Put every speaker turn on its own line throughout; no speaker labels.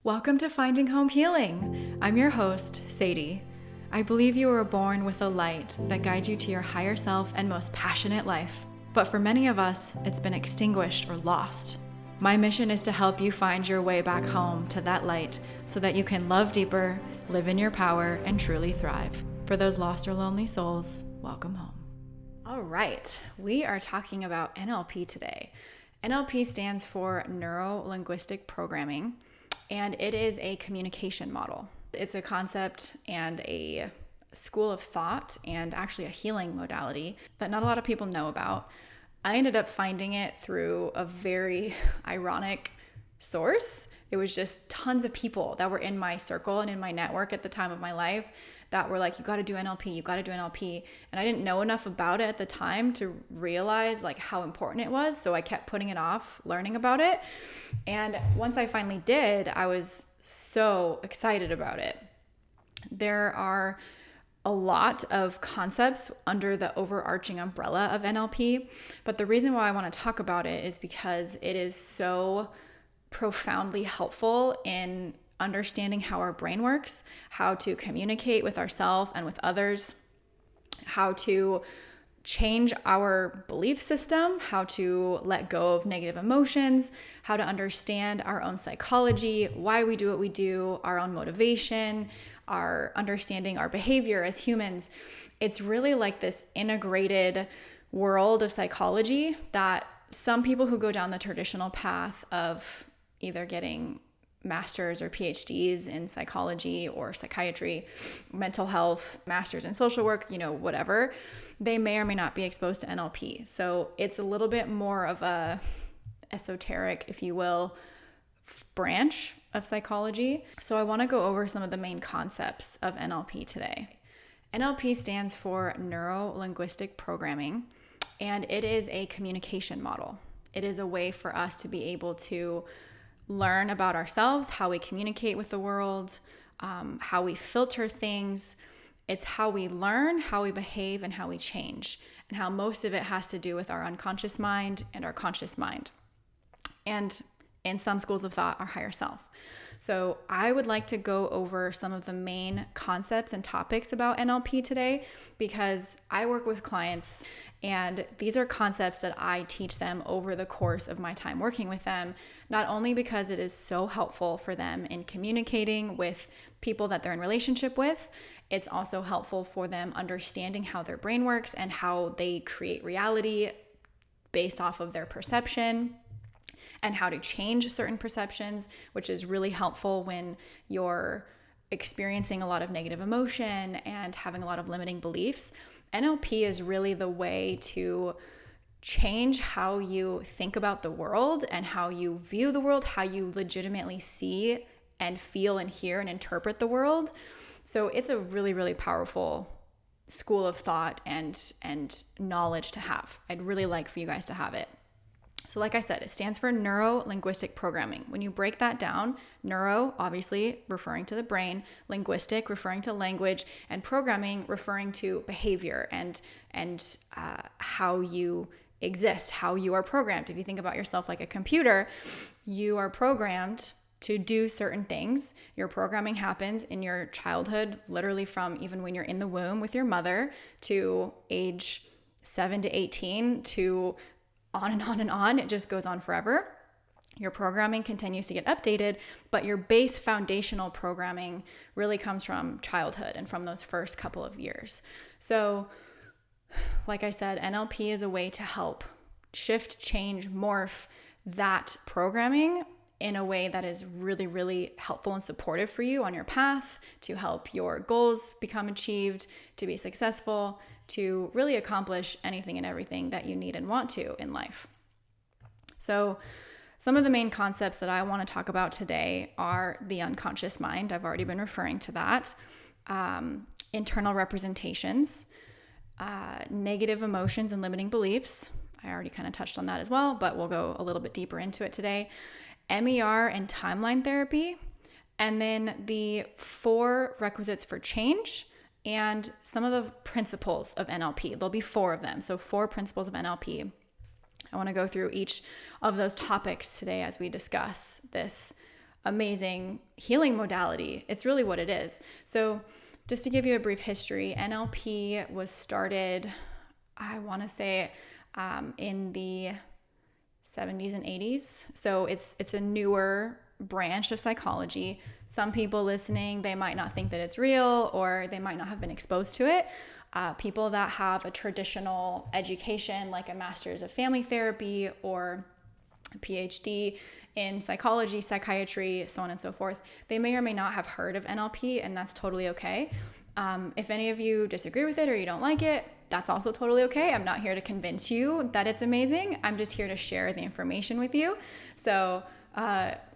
Welcome to Finding Home Healing. I'm your host, Sadie. I believe you were born with a light that guides you to your higher self and most passionate life. But for many of us, it's been extinguished or lost. My mission is to help you find your way back home to that light so that you can love deeper, live in your power, and truly thrive. For those lost or lonely souls, welcome home. All right, we are talking about NLP today. NLP stands for Neuro-Linguistic Programming, and it is a communication model. It's a concept and a school of thought and actually a healing modality that not a lot of people know about. I ended up finding it through a very ironic source. It was just tons of people that were in my circle and in my network at the time of my life that were like, you got to do NLP, you got to do NLP. And I didn't know enough about it at the time to realize like how important it was. So I kept putting it off learning about it. And once I finally did, I was so excited about it. There are a lot of concepts under the overarching umbrella of NLP, but the reason why I want to talk about it is because it is so profoundly helpful in understanding how our brain works, how to communicate with ourselves and with others, how to change our belief system, how to let go of negative emotions, how to understand our own psychology, why we do what we do, our own motivation, our understanding our behavior as humans. It's really like this integrated world of psychology that some people who go down the traditional path of either getting masters or PhDs in psychology or psychiatry, mental health, masters in social work, whatever, they may or may not be exposed to NLP. So it's a little bit more of a esoteric, if you will, branch of psychology. So I want to go over some of the main concepts of NLP today. NLP stands for Neuro-Linguistic Programming, and it is a communication model. It is a way for us to be able to learn about ourselves, how we communicate with the world, how we filter things. It's how we learn, how we behave, and how we change, and how most of it has to do with our unconscious mind and our conscious mind. And in some schools of thought, our higher self. So I would like to go over some of the main concepts and topics about NLP today because I work with clients and these are concepts that I teach them over the course of my time working with them, not only because it is so helpful for them in communicating with people that they're in relationship with, it's also helpful for them understanding how their brain works and how they create reality based off of their perception, and how to change certain perceptions, which is really helpful when you're experiencing a lot of negative emotion and having a lot of limiting beliefs. NLP is really the way to change how you think about the world and how you view the world, how you legitimately see and feel and hear and interpret the world. So it's a really, really powerful school of thought and knowledge to have. I'd really like for you guys to have it. So like I said, it stands for Neuro-Linguistic Programming. When you break that down, neuro, obviously referring to the brain, linguistic, referring to language, and programming, referring to behavior and how you exist, how you are programmed. If you think about yourself like a computer, you are programmed to do certain things. Your programming happens in your childhood, literally from even when you're in the womb with your mother to age 7 to 18 to on and on and on. It just goes on forever. Your programming continues to get updated, but your base foundational programming really comes from childhood and from those first couple of years. So, like I said, NLP is a way to help shift, change, morph that programming in a way that is really, really helpful and supportive for you on your path to help your goals become achieved, to be successful, to really accomplish anything and everything that you need and want to in life. So some of the main concepts that I want to talk about today are the unconscious mind. I've already been referring to that. Internal representations, negative emotions and limiting beliefs. I already kind of touched on that as well, but we'll go a little bit deeper into it today. MER and timeline therapy, and then the 4 requisites for change, and some of the principles of NLP. There'll be 4 of them. So 4 principles of NLP. I want to go through each of those topics today as we discuss this amazing healing modality. It's really what it is. So just to give you a brief history, NLP was started, I want to say, in the 70s and 80s. So it's a newer branch of psychology. Some people listening, they might not think that it's real, or they might not have been exposed to it. People that have a traditional education, like a master's of family therapy or a PhD in psychology, psychiatry, so on and so forth, they may or may not have heard of NLP, and that's totally okay. If any of you disagree with it or you don't like it, that's also totally okay. I'm not here to convince you that it's amazing. I'm just here to share the information with you. So,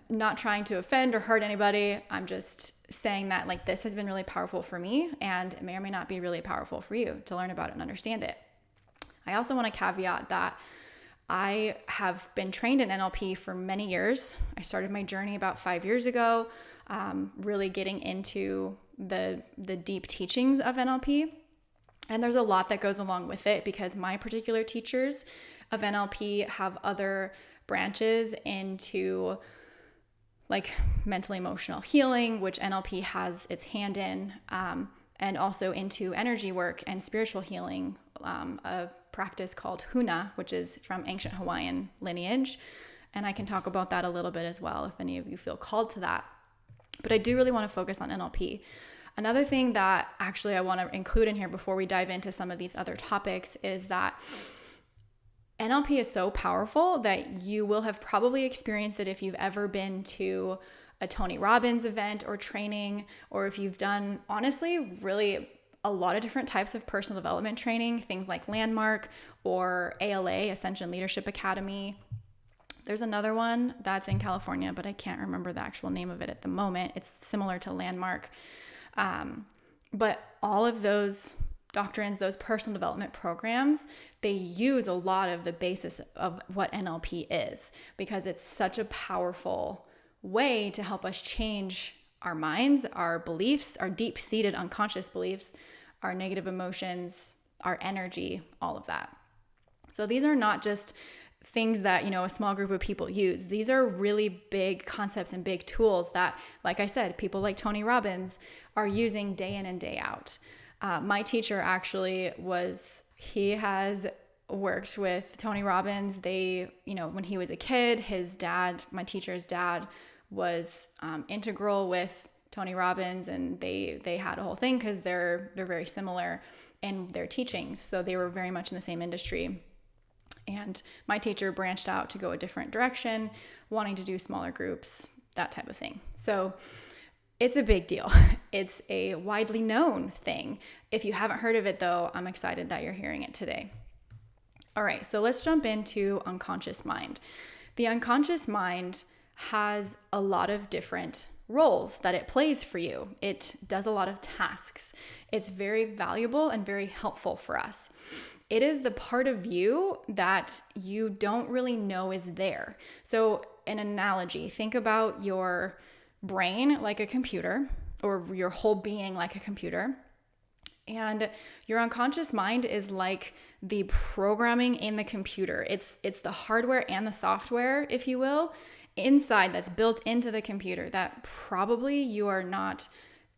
not trying to offend or hurt anybody. I'm just saying that like this has been really powerful for me, and it may or may not be really powerful for you to learn about it and understand it. I also want to caveat that I have been trained in NLP for many years. I started my journey about 5 years ago, really getting into the deep teachings of NLP. And there's a lot that goes along with it because my particular teachers of NLP have other branches into like mental emotional healing, which NLP has its hand in, and also into energy work and spiritual healing, a practice called Huna, which is from ancient Hawaiian lineage. And I can talk about that a little bit as well if any of you feel called to that. But I do really want to focus on NLP. Another thing that actually I want to include in here before we dive into some of these other topics is that NLP is so powerful that you will have probably experienced it if you've ever been to a Tony Robbins event or training, or if you've done, honestly, really a lot of different types of personal development training, things like Landmark or ALA, Ascension Leadership Academy. There's another one that's in California, but I can't remember the actual name of it at the moment. It's similar to Landmark. But all of those doctrines, those personal development programs, they use a lot of the basis of what NLP is, because it's such a powerful way to help us change our minds, our beliefs, our deep-seated unconscious beliefs, our negative emotions, our energy, all of that. So these are not just things that, a small group of people use. These are really big concepts and big tools that, like I said, people like Tony Robbins are using day in and day out. My teacher actually he has worked with Tony Robbins. When he was a kid, his dad, my teacher's dad, was integral with Tony Robbins, and they had a whole thing because they're very similar in their teachings. So they were very much in the same industry. And my teacher branched out to go a different direction, wanting to do smaller groups, that type of thing. So it's a big deal. It's a widely known thing. If you haven't heard of it though, I'm excited that you're hearing it today. All right, so let's jump into unconscious mind. The unconscious mind has a lot of different roles that it plays for you. It does a lot of tasks. It's very valuable and very helpful for us. It is the part of you that you don't really know is there. So an analogy, think about your brain like a computer, or your whole being like a computer. And your unconscious mind is like the programming in the computer. It's the hardware and the software, if you will, inside that's built into the computer that probably you are not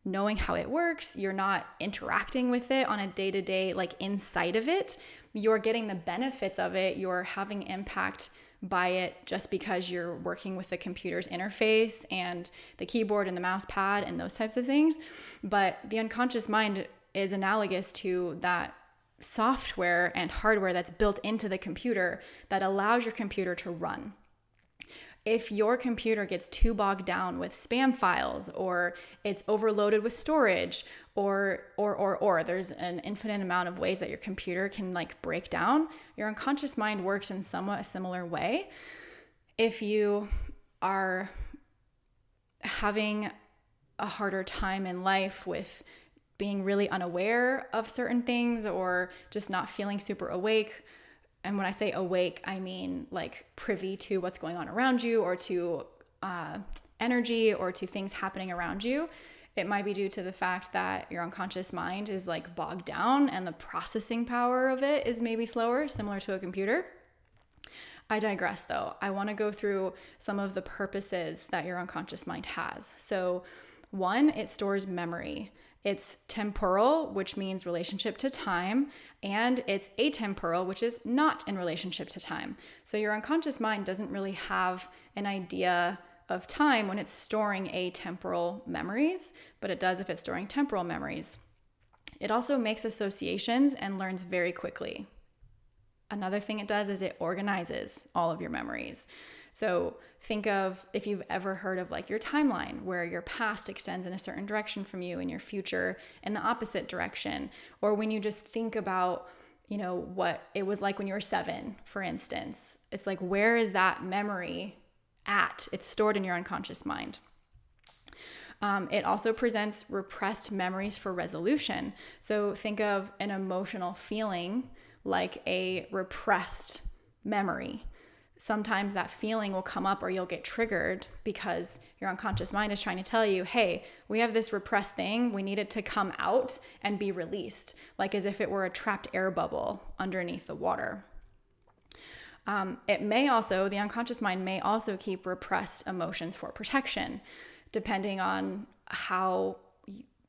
knowing how it works. You're not interacting with it on a day-to-day, like inside of it. You're getting the benefits of it. You're having impact by it just because you're working with the computer's interface and the keyboard and the mouse pad and those types of things. But the unconscious mind is analogous to that software and hardware that's built into the computer that allows your computer to run. If your computer gets too bogged down with spam files, or it's overloaded with storage, or there's an infinite amount of ways that your computer can like break down, your unconscious mind works in somewhat a similar way. If you are having a harder time in life with being really unaware of certain things, or just not feeling super awake, and when I say awake, I mean like privy to what's going on around you, or to energy, or to things happening around you, it might be due to the fact that your unconscious mind is like bogged down and the processing power of it is maybe slower, similar to a computer. I digress though. I want to go through some of the purposes that your unconscious mind has. So, one, it stores memory. It's temporal, which means relationship to time, and it's atemporal, which is not in relationship to time. So your unconscious mind doesn't really have an idea of time when it's storing atemporal memories, but it does if it's storing temporal memories. It also makes associations and learns very quickly. Another thing it does is it organizes all of your memories. So think of if you've ever heard of like your timeline, where your past extends in a certain direction from you and your future in the opposite direction. Or when you just think about, what it was like when you were 7, for instance. It's like, where is that memory at? It's stored in your unconscious mind. It also presents repressed memories for resolution. So think of an emotional feeling like a repressed memory. Sometimes that feeling will come up or you'll get triggered because your unconscious mind is trying to tell you, hey, we have this repressed thing. We need it to come out and be released, like as if it were a trapped air bubble underneath the water. The unconscious mind may also keep repressed emotions for protection, depending on how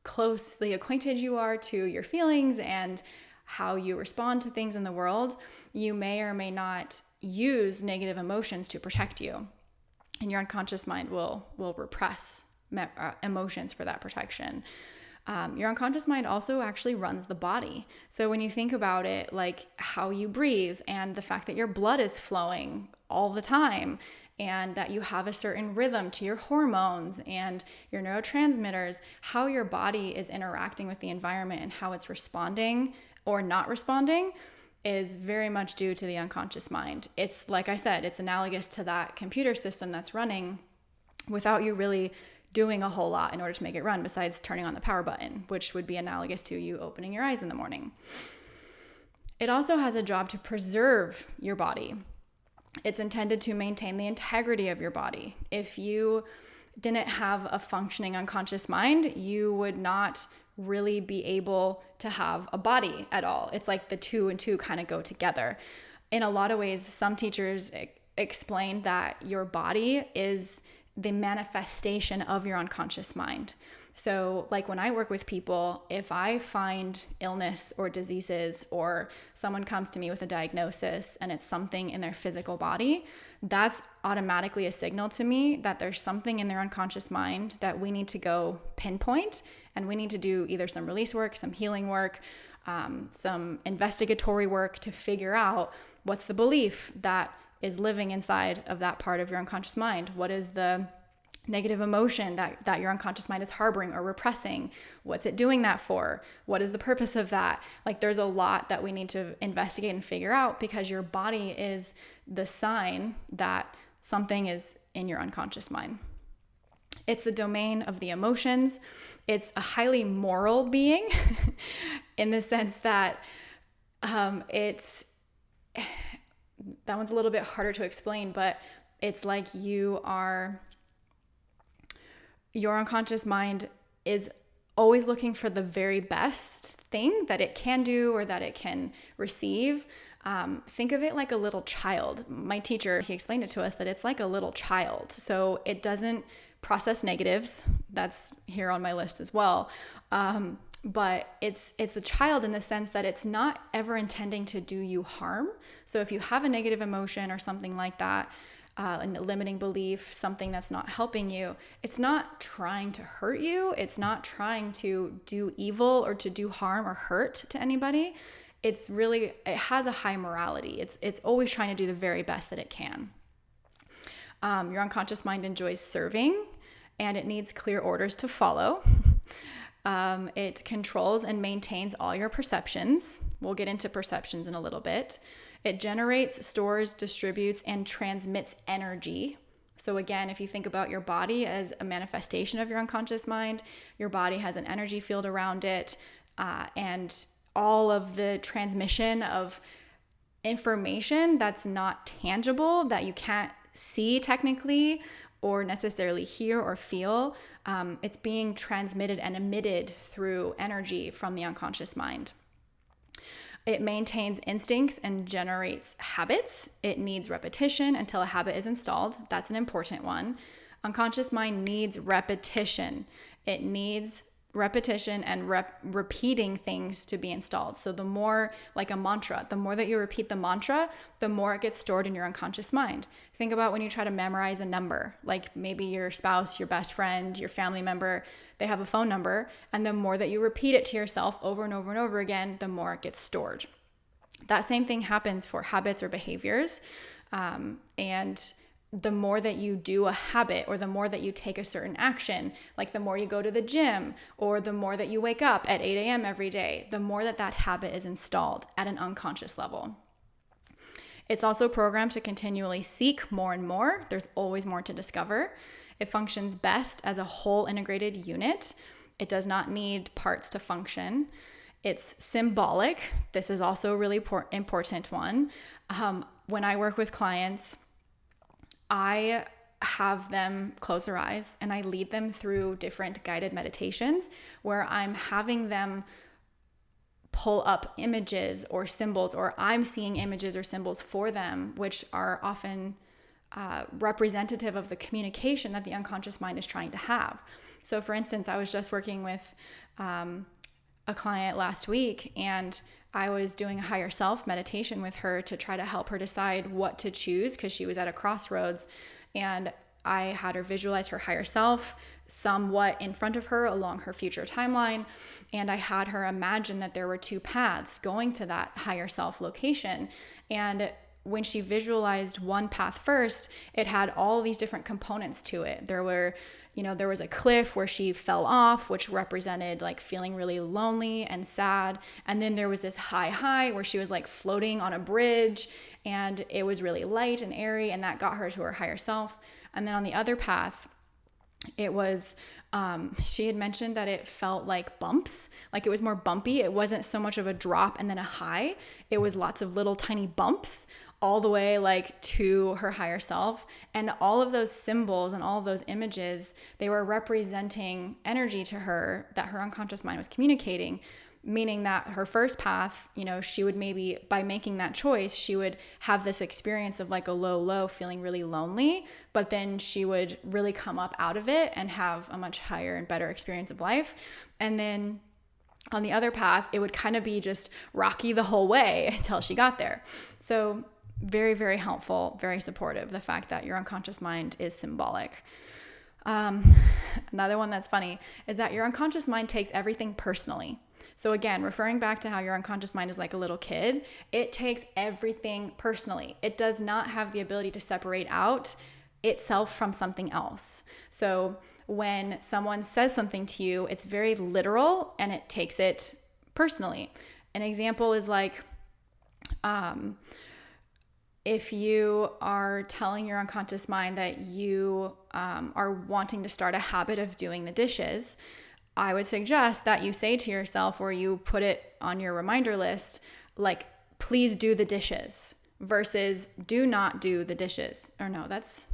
closely acquainted you are to your feelings and how you respond to things in the world. You may or may not use negative emotions to protect you, and your unconscious mind will repress emotions for that protection. Your unconscious mind also actually runs the body. So when you think about it, like how you breathe and the fact that your blood is flowing all the time and that you have a certain rhythm to your hormones and your neurotransmitters, how your body is interacting with the environment and how it's responding or not responding is very much due to the unconscious mind. It's, like I said, it's analogous to that computer system that's running without you really doing a whole lot in order to make it run, besides turning on the power button, which would be analogous to you opening your eyes in the morning. It also has a job to preserve your body. It's intended to maintain the integrity of your body. If you didn't have a functioning unconscious mind, you would not really be able to have a body at all. It's like the 2 and 2 kind of go together. In a lot of ways, some teachers explain that your body is the manifestation of your unconscious mind. So like when I work with people, if I find illness or diseases, or someone comes to me with a diagnosis and it's something in their physical body, that's automatically a signal to me that there's something in their unconscious mind that we need to go pinpoint, and we need to do either some release work, some healing work, some investigatory work to figure out what's the belief that is living inside of that part of your unconscious mind. What is the negative emotion that your unconscious mind is harboring or repressing? What's it doing that for? What is the purpose of that? Like, there's a lot that we need to investigate and figure out, because your body is the sign that something is in your unconscious mind. It's the domain of the emotions. It's a highly moral being in the sense that that one's a little bit harder to explain, but it's like your unconscious mind is always looking for the very best thing that it can do or that it can receive. Think of it like a little child. My teacher, he explained it to us that it's like a little child. So it doesn't process negatives. That's here on my list as well. But it's a child in the sense that it's not ever intending to do you harm. So if you have a negative emotion or something like that, a limiting belief, something that's not helping you, it's not trying to hurt you. It's not trying to do evil or to do harm or hurt to anybody. It has a high morality. It's always trying to do the very best that it can. Your unconscious mind enjoys serving, and it needs clear orders to follow. It controls and maintains all your perceptions. We'll get into perceptions in a little bit. It generates, stores, distributes, and transmits energy. So again, if you think about your body as a manifestation of your unconscious mind, your body has an energy field around it, and all of the transmission of information that's not tangible, that you can't see technically or necessarily hear or feel, it's being transmitted and emitted through energy from the unconscious mind. It maintains instincts and generates habits. It needs repetition until a habit is installed. That's an important one. Unconscious mind needs repetition. It needs repetition and repeating things to be installed. So the more, like a mantra, the more that you repeat the mantra, the more it gets stored in your unconscious mind. Think about when you try to memorize a number, like maybe your spouse, your best friend, your family member, they have a phone number, and the more that you repeat it to yourself over and over and over again, the more it gets stored. That same thing happens for habits or behaviors. And the more that you do a habit, or the more that you take a certain action, like the more you go to the gym, or the more that you wake up at 8 a.m. every day, the more that habit is installed at an unconscious level. It's also programmed to continually seek more and more. There's always more to discover. It functions best as a whole integrated unit. It does not need parts to function. It's symbolic. This is also a really important one. When I work with clients, I have them close their eyes and I lead them through different guided meditations where I'm having them pull up images or symbols, or I'm seeing images or symbols for them, which are often representative of the communication that the unconscious mind is trying to have. So for instance, I was just working with a client last week, and I was doing a higher self meditation with her to try to help her decide what to choose, because she was at a crossroads, and I had her visualize her higher self somewhat in front of her along her future timeline, and I had her imagine that there were two paths going to that higher self location. And when she visualized one path first, it had all these different components to it. There was a cliff where she fell off, which represented like feeling really lonely and sad. And then there was this high where she was like floating on a bridge, and it was really light and airy, and that got her to her higher self. And then on the other path, it was, she had mentioned that it felt like bumps, like it was more bumpy. It wasn't so much of a drop and then a high. It was lots of little tiny bumps all the way like to her higher self. And all of those symbols and all of those images, they were representing energy to her that her unconscious mind was communicating, meaning that her first path, she would maybe, by making that choice, she would have this experience of like a low, feeling really lonely, but then she would really come up out of it and have a much higher and better experience of life. And then on the other path, it would kind of be just rocky the whole way until she got there. So very, very helpful, very supportive, the fact that your unconscious mind is symbolic. Another one that's funny is that your unconscious mind takes everything personally. So again, referring back to how your unconscious mind is like a little kid, it takes everything personally. It does not have the ability to separate out itself from something else. So when someone says something to you, it's very literal and it takes it personally. An example is like, if you are telling your unconscious mind that you are wanting to start a habit of doing the dishes, I would suggest that you say to yourself, or you put it on your reminder list, like, please do the dishes, versus do not do the dishes. Or no, that's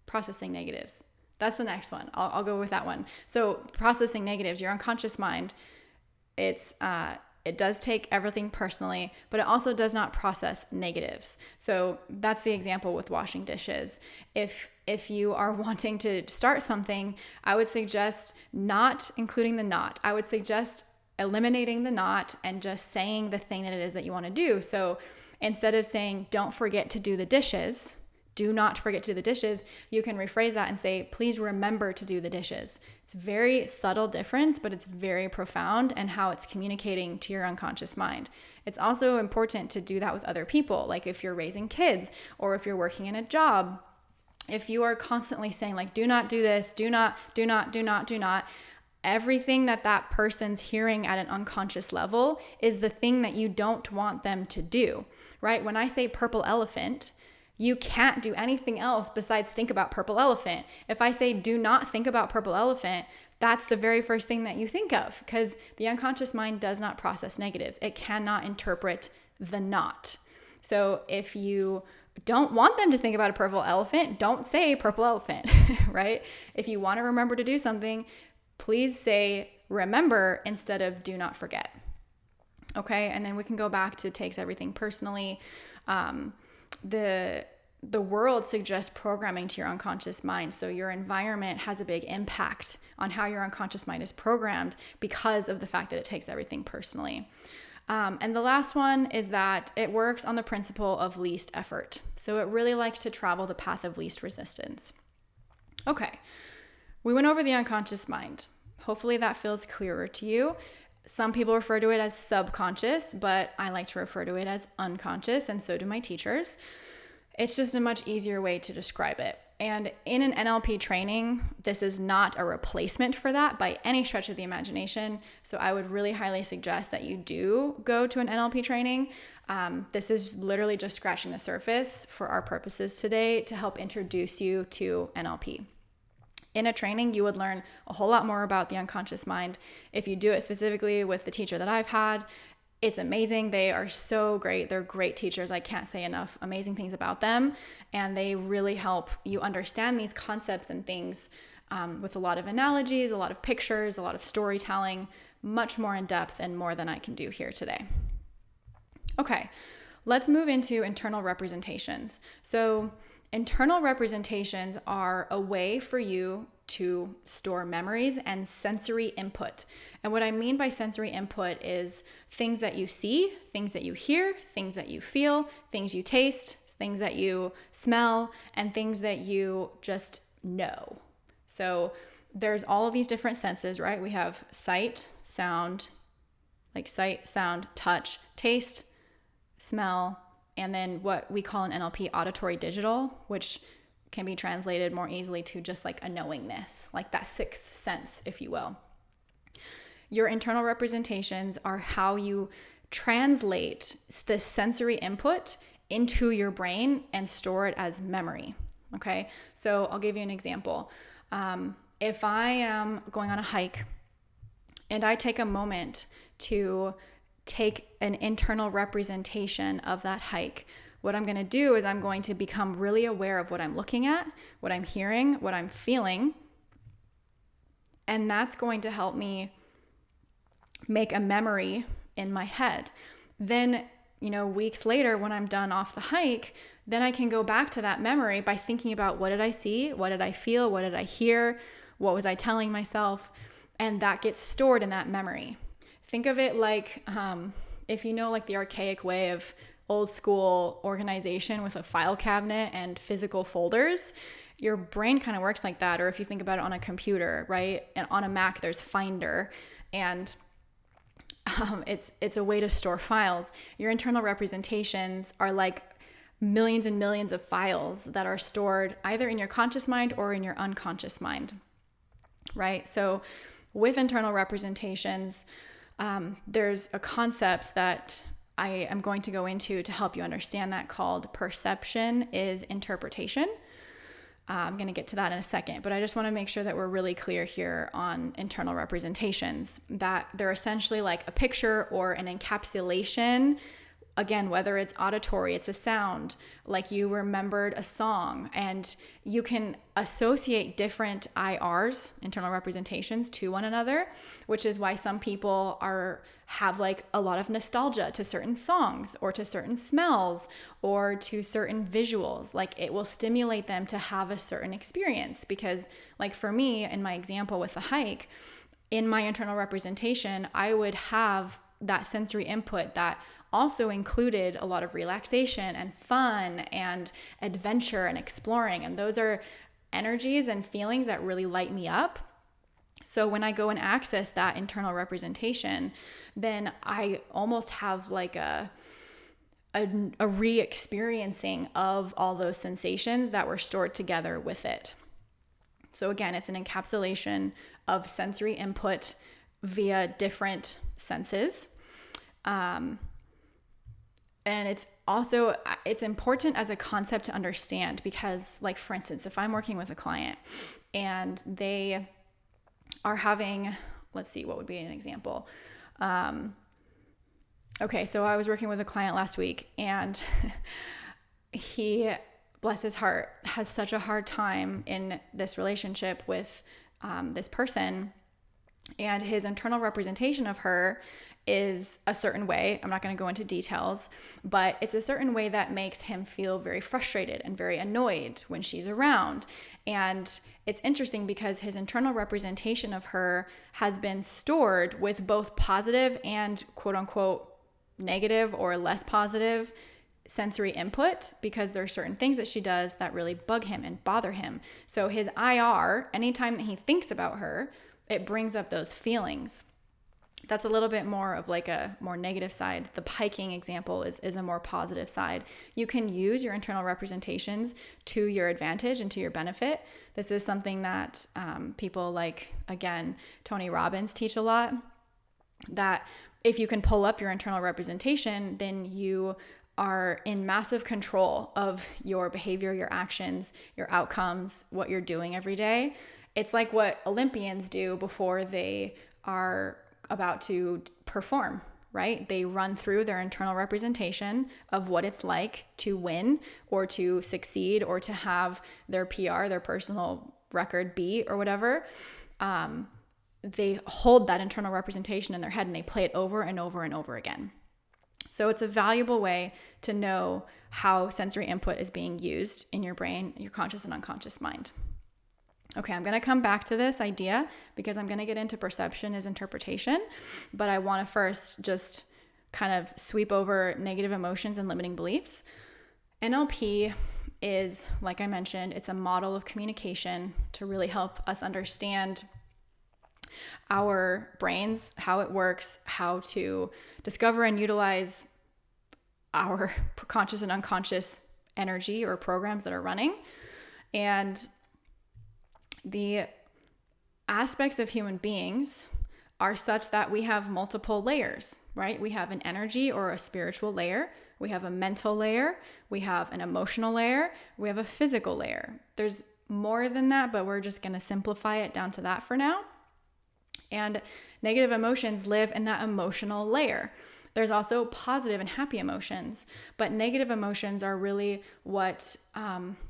processing negatives. That's the next one. I'll go with that one. So processing negatives, your unconscious mind, it does take everything personally, but it also does not process negatives. So that's the example with washing dishes. If you are wanting to start something, I would suggest not including the not. I would suggest eliminating the not and just saying the thing that it is that you want to do. So instead of saying, don't forget to do the dishes, do not forget to do the dishes, you can rephrase that and say, please remember to do the dishes. It's a very subtle difference, but it's very profound in how it's communicating to your unconscious mind. It's also important to do that with other people, like if you're raising kids or if you're working in a job. If you are constantly saying like, do not do this, do not, everything that person's hearing at an unconscious level is the thing that you don't want them to do, right? When I say purple elephant, you can't do anything else besides think about purple elephant. If I say do not think about purple elephant, that's the very first thing that you think of, because the unconscious mind does not process negatives. It cannot interpret the not. So if you don't want them to think about a purple elephant, don't say purple elephant, right? If you want to remember to do something, please say remember instead of do not forget. Okay, and then we can go back to takes everything personally. The world suggests programming to your unconscious mind. So your environment has a big impact on how your unconscious mind is programmed because of the fact that it takes everything personally. And the last one is that it works on the principle of least effort. So it really likes to travel the path of least resistance. Okay, we went over the unconscious mind. Hopefully that feels clearer to you. Some people refer to it as subconscious, but I like to refer to it as unconscious, and so do my teachers. It's just a much easier way to describe it. And in an NLP training, this is not a replacement for that by any stretch of the imagination. So I would really highly suggest that you do go to an NLP training. This is literally just scratching the surface for our purposes today to help introduce you to NLP. In a training, you would learn a whole lot more about the unconscious mind. If you do it specifically with the teacher that I've had, it's amazing. They are so great. They're great teachers. I can't say enough amazing things about them. And they really help you understand these concepts and things with a lot of analogies, a lot of pictures, a lot of storytelling, much more in depth and more than I can do here today. Okay, let's move into internal representations. So internal representations are a way for you to store memories and sensory input. And what I mean by sensory input is things that you see, things that you hear, things that you feel, things you taste, things that you smell, and things that you just know. So there's all of these different senses, right? We have sight, sound, touch, taste, smell, and then what we call in NLP auditory digital, which can be translated more easily to just like a knowingness, like that sixth sense, if you will. Your internal representations are how you translate the sensory input into your brain and store it as memory. Okay, so I'll give you an example. If I am going on a hike and I take a moment to take an internal representation of that hike, what I'm going to do is I'm going to become really aware of what I'm looking at, what I'm hearing, what I'm feeling. And that's going to help me make a memory in my head. Then, weeks later when I'm done off the hike, then I can go back to that memory by thinking about what did I see, what did I feel, what did I hear, what was I telling myself, and that gets stored in that memory. Think of it like, if you know, like the archaic way of old school organization with a file cabinet and physical folders, your brain kind of works like that. Or if you think about it on a computer, right? And on a Mac, there's Finder, and it's a way to store files. Your internal representations are like millions and millions of files that are stored either in your conscious mind or in your unconscious mind, right? So with internal representations, there's a concept that I am going to go into to help you understand that called perception is interpretation. I'm going to get to that in a second, but I just want to make sure that we're really clear here on internal representations, that they're essentially like a picture or an encapsulation. Again, whether it's auditory, it's a sound, like you remembered a song, and you can associate different IRs, internal representations, to one another, which is why some people have like a lot of nostalgia to certain songs or to certain smells or to certain visuals. Like it will stimulate them to have a certain experience, because like for me, in my example with the hike, in my internal representation, I would have that sensory input that also included a lot of relaxation and fun and adventure and exploring. And those are energies and feelings that really light me up. So when I go and access that internal representation, then I almost have like a re-experiencing of all those sensations that were stored together with it. So again, it's an encapsulation of sensory input via different senses. And it's important as a concept to understand, because like, for instance, if I'm working with a client and they are having, let's see, what would be an example? Okay, so I was working with a client last week, and he, bless his heart, has such a hard time in this relationship with this person, and his internal representation of her is a certain way. I'm not going to go into details, but it's a certain way that makes him feel very frustrated and very annoyed when she's around. And it's interesting because his internal representation of her has been stored with both positive and quote unquote negative or less positive sensory input, because there are certain things that she does that really bug him and bother him. So his IR, anytime that he thinks about her, it brings up those feelings. That's a little bit more of like a more negative side. The piking example is a more positive side. You can use your internal representations to your advantage and to your benefit. This is something that people like, again, Tony Robbins teach a lot, that if you can pull up your internal representation, then you are in massive control of your behavior, your actions, your outcomes, what you're doing every day. It's like what Olympians do before they are about to perform, right? They run through their internal representation of what it's like to win or to succeed or to have their PR, their personal record beat or whatever. They hold that internal representation in their head and they play it over and over and over again. So it's a valuable way to know how sensory input is being used in your brain, your conscious and unconscious mind. Okay, I'm going to come back to this idea because I'm going to get into perception as interpretation, but I want to first just kind of sweep over negative emotions and limiting beliefs. NLP is, like I mentioned, it's a model of communication to really help us understand our brains, how it works, how to discover and utilize our conscious and unconscious energy or programs that are running. And the aspects of human beings are such that we have multiple layers, right? We have an energy or a spiritual layer. We have a mental layer. We have an emotional layer. We have a physical layer. There's more than that, but we're just going to simplify it down to that for now. And negative emotions live in that emotional layer. There's also positive and happy emotions, but negative emotions are really what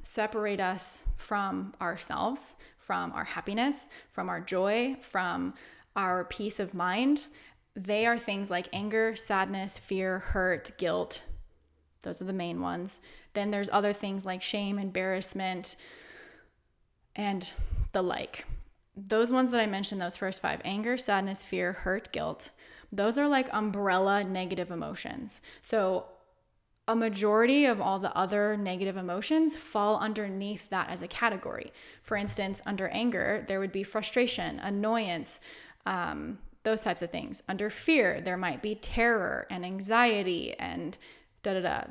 separate us from ourselves, from our happiness, from our joy, from our peace of mind. They are things like anger, sadness, fear, hurt, guilt. Those are the main ones. Then there's other things like shame, embarrassment, and the like. Those ones that I mentioned, those first five, anger, sadness, fear, hurt, guilt, those are like umbrella negative emotions. So a majority of all the other negative emotions fall underneath that as a category. For instance, under anger, there would be frustration, annoyance, those types of things. Under fear, there might be terror and anxiety and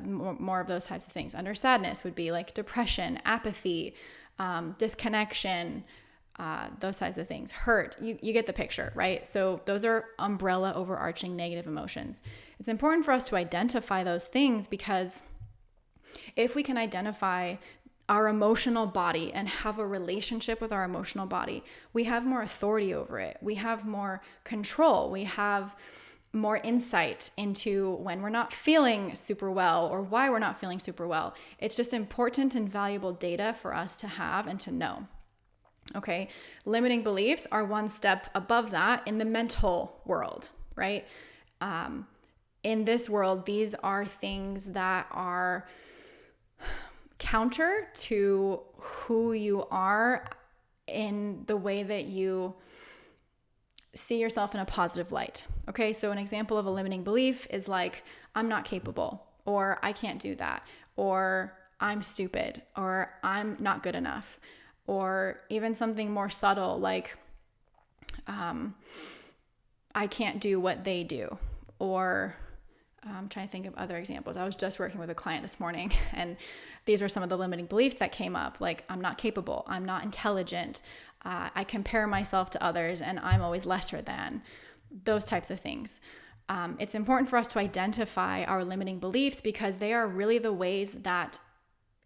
more of those types of things. Under sadness would be like depression, apathy, disconnection, those types of things. Hurt, you get the picture, right? So those are umbrella overarching negative emotions. It's important for us to identify those things because if we can identify our emotional body and have a relationship with our emotional body, we have more authority over it. We have more control. We have more insight into when we're not feeling super well or why we're not feeling super well. It's just important and valuable data for us to have and to know. Okay, limiting beliefs are one step above that in the mental world, right? In this world, these are things that are counter to who you are in the way that you see yourself in a positive light. Okay, so an example of a limiting belief is like, I'm not capable, or I can't do that, or I'm stupid, or I'm not good enough. Or even something more subtle like, I can't do what they do. Or I'm trying to think of other examples. I was just working with a client this morning, and these are some of the limiting beliefs that came up. Like, I'm not capable. I'm not intelligent. I compare myself to others, and I'm always lesser than. Those types of things. It's important for us to identify our limiting beliefs because they are really the ways that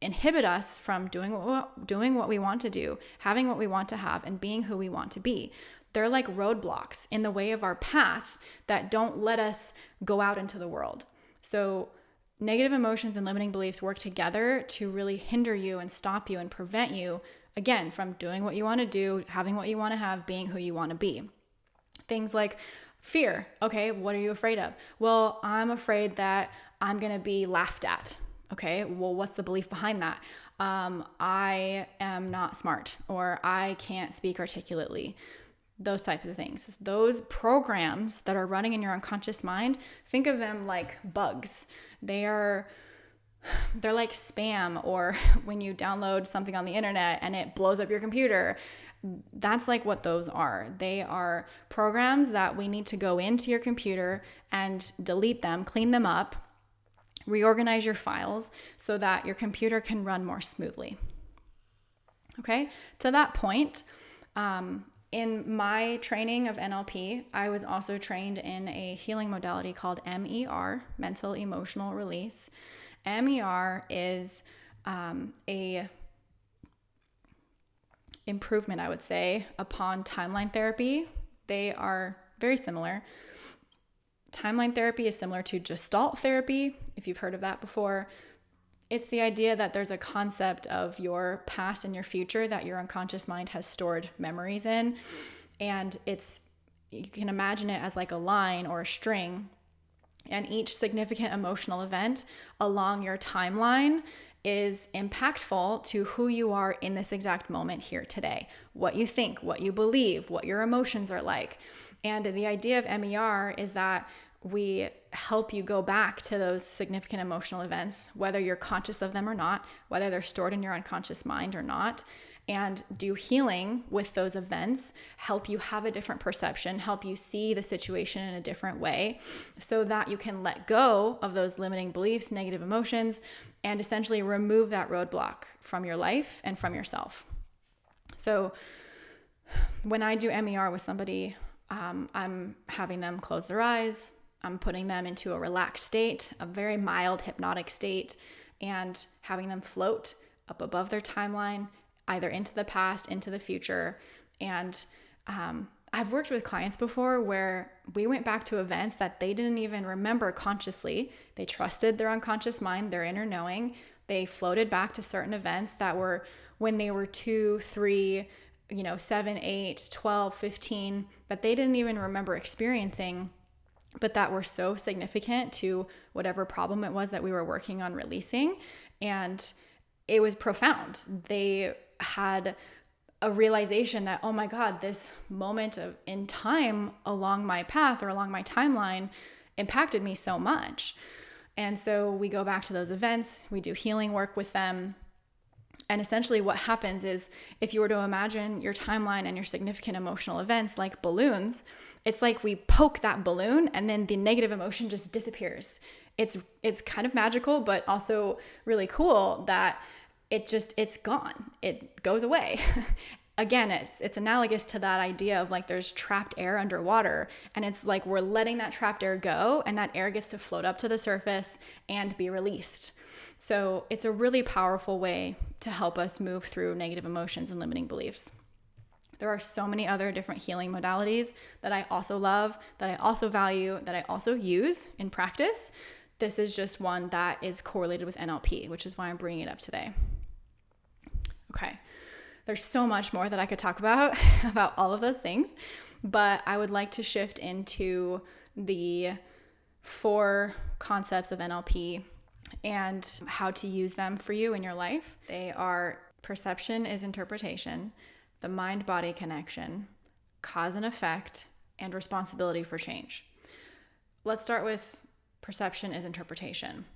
inhibit us from doing what we want to do, having what we want to have, and being who we want to be. They're like roadblocks in the way of our path that don't let us go out into the world. So negative emotions and limiting beliefs work together to really hinder you and stop you and prevent you, again, from doing what you want to do, having what you want to have, being who you want to be. Things like Fear. Okay, what are you afraid of? Well, I'm afraid that I'm going to be laughed at. Okay, well, what's the belief behind that? I am not smart, or I can't speak articulately. Those types of things. Those programs that are running in your unconscious mind, think of them like bugs. They're like spam, or when you download something on the internet and it blows up your computer. That's like what those are. They are programs that we need to go into your computer and delete them, clean them up, reorganize your files so that your computer can run more smoothly. Okay, to that point, in my training of NLP, I was also trained in a healing modality called MER, mental emotional release. MER is a improvement, I would say, upon timeline therapy. They are very similar. Timeline therapy is similar to Gestalt therapy, if you've heard of that before. It's the idea that there's a concept of your past and your future that your unconscious mind has stored memories in. And you can imagine it as like a line or a string. And each significant emotional event along your timeline is impactful to who you are in this exact moment here today. What you think, what you believe, what your emotions are like. And the idea of MER is that we help you go back to those significant emotional events, whether you're conscious of them or not, whether they're stored in your unconscious mind or not, and do healing with those events, help you have a different perception, help you see the situation in a different way so that you can let go of those limiting beliefs, negative emotions, and essentially remove that roadblock from your life and from yourself. So when I do MER with somebody, I'm having them close their eyes. I'm putting them into a relaxed state, a very mild hypnotic state, and having them float up above their timeline, either into the past, into the future. And I've worked with clients before where we went back to events that they didn't even remember consciously. They trusted their unconscious mind, their inner knowing. They floated back to certain events that were when they were 2, 3, 7, 8, 12, 15, that they didn't even remember experiencing, but that were so significant to whatever problem it was that we were working on releasing. And it was profound. They had a realization that, oh my God, this moment in time along my path or along my timeline impacted me so much. And so we go back to those events, we do healing work with them. And essentially what happens is, if you were to imagine your timeline and your significant emotional events like balloons, it's like we poke that balloon and then the negative emotion just disappears. It's kind of magical, but also really cool that it's gone. It goes away. Again, it's analogous to that idea of like there's trapped air underwater, and it's like we're letting that trapped air go, and that air gets to float up to the surface and be released. So it's a really powerful way to help us move through negative emotions and limiting beliefs. There are so many other different healing modalities that I also love, that I also value, that I also use in practice. This is just one that is correlated with NLP, which is why I'm bringing it up today. Okay. There's so much more that I could talk about all of those things, but I would like to shift into the 4 concepts of NLP and how to use them for you in your life. They are: perception is interpretation, the mind-body connection, cause and effect, and responsibility for change. Let's start with perception is interpretation.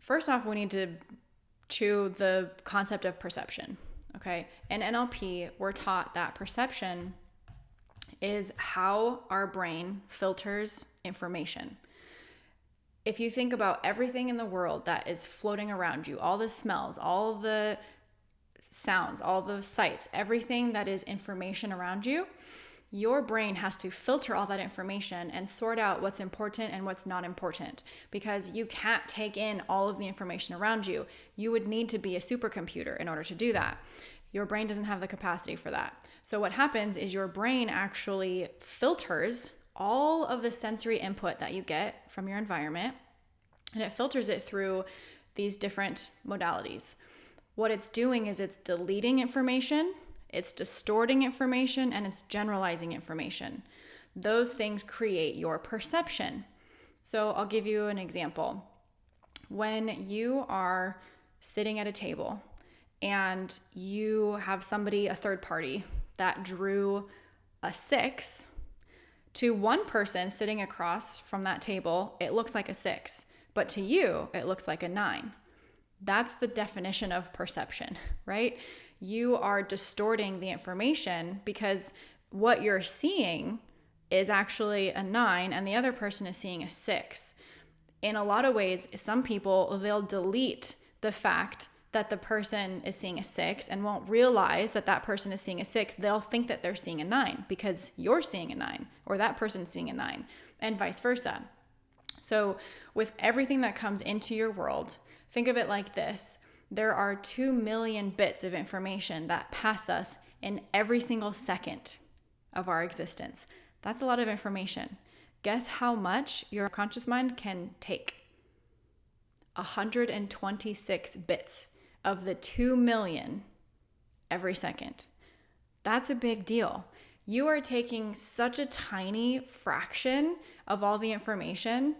First off, we need to chew the concept of perception. Okay, in NLP, we're taught that perception is how our brain filters information. If you think about everything in the world that is floating around you, all the smells, all the sounds, all the sights, everything that is information around you, your brain has to filter all that information and sort out what's important and what's not important, because you can't take in all of the information around you. You would need to be a supercomputer in order to do that. Your brain doesn't have the capacity for that. So what happens is your brain actually filters all of the sensory input that you get from your environment, and it filters it through these different modalities. What it's doing is it's deleting information, it's distorting information, and it's generalizing information. those things create your perception. So I'll give you an example. When you are sitting at a table and you have somebody, a third party, that drew a 6, to one person sitting across from that table, it looks like a 6, but to you, it looks like a 9. That's the definition of perception, right? You are distorting the information because what you're seeing is actually a 9 and the other person is seeing a 6. In a lot of ways, some people, they'll delete the fact that the person is seeing a 6 and won't realize that that person is seeing a 6. They'll think that they're seeing a 9 because you're seeing a 9 or that person's seeing a 9 and vice versa. So with everything that comes into your world, think of it like this. There are 2 million bits of information that pass us in every single second of our existence. That's a lot of information. Guess how much your conscious mind can take? 126 bits of the 2 million every second. That's a big deal. You are taking such a tiny fraction of all the information,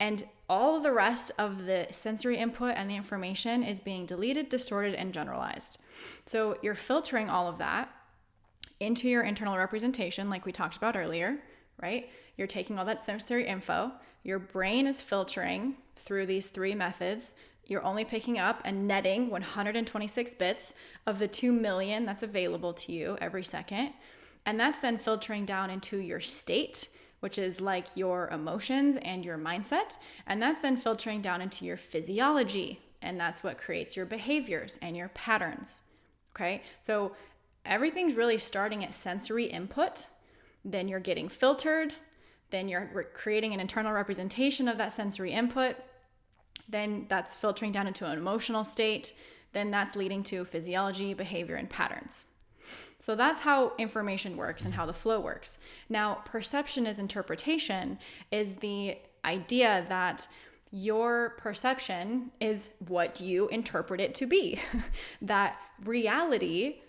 and all of the rest of the sensory input and the information is being deleted, distorted, and generalized. So you're filtering all of that into your internal representation, like we talked about earlier, right? You're taking all that sensory info. Your brain is filtering through these 3 methods. You're only picking up and netting 126 bits of the 2 million that's available to you every second. And that's then filtering down into your state, which is like your emotions and your mindset. And that's then filtering down into your physiology. And that's what creates your behaviors and your patterns. Okay? So everything's really starting at sensory input. Then you're getting filtered. Then you're creating an internal representation of that sensory input. Then that's filtering down into an emotional state. Then that's leading to physiology, behavior, and patterns. So that's how information works and how the flow works. Now, perception as interpretation is the idea that your perception is what you interpret it to be. That reality,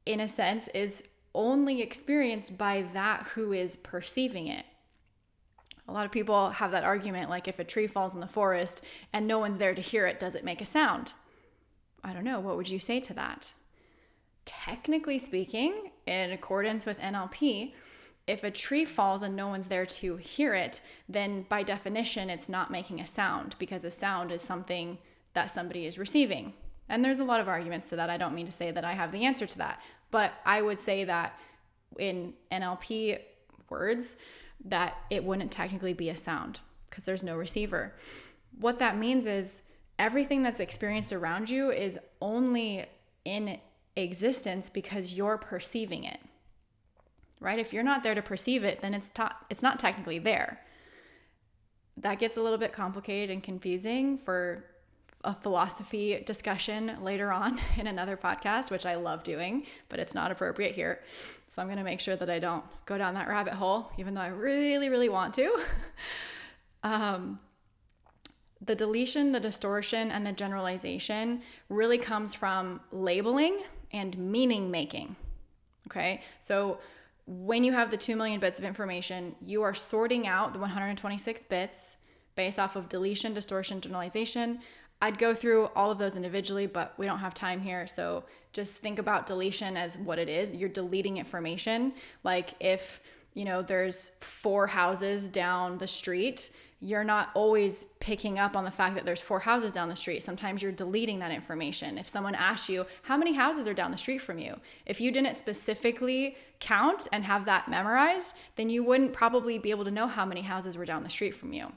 in a sense, is only experienced by that who is perceiving it. A lot of people have that argument, like if a tree falls in the forest and no one's there to hear it, does it make a sound? I don't know. What would you say to that? Technically speaking, in accordance with NLP, if a tree falls and no one's there to hear it, then by definition, it's not making a sound, because a sound is something that somebody is receiving. And there's a lot of arguments to that. I don't mean to say that I have the answer to that, but I would say that in NLP words, that it wouldn't technically be a sound because there's no receiver. What that means is everything that's experienced around you is only in existence because you're perceiving it, right? If you're not there to perceive it, then it's not technically there. That gets a little bit complicated and confusing for a philosophy discussion later on in another podcast, which I love doing, but it's not appropriate here. So I'm going to make sure that I don't go down that rabbit hole, even though I really, really want to. The deletion, the distortion, and the generalization really comes from labeling and meaning making. Okay, so when you have the 2 million bits of information, you are sorting out the 126 bits based off of deletion, distortion, generalization. I'd go through all of those individually, but we don't have time here. So just think about deletion as what it is. You're deleting information. Like if, there's 4 houses down the street, you're not always picking up on the fact that there's 4 houses down the street. Sometimes you're deleting that information. If someone asks you, how many houses are down the street from you? If you didn't specifically count and have that memorized, then you wouldn't probably be able to know how many houses were down the street from you.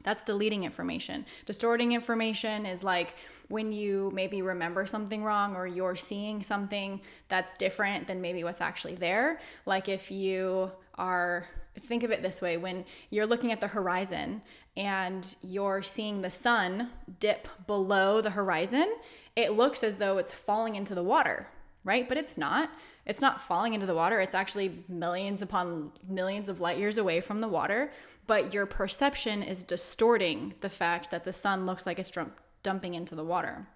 That's deleting information. Distorting information is like when you maybe remember something wrong or you're seeing something that's different than maybe what's actually there. Like if you are, think of it this way, when you're looking at the horizon and you're seeing the sun dip below the horizon, it looks as though it's falling into the water, right? But it's not. It's not falling into the water. It's actually millions upon millions of light years away from the water. But your perception is distorting the fact that the sun looks like it's dumping into the water.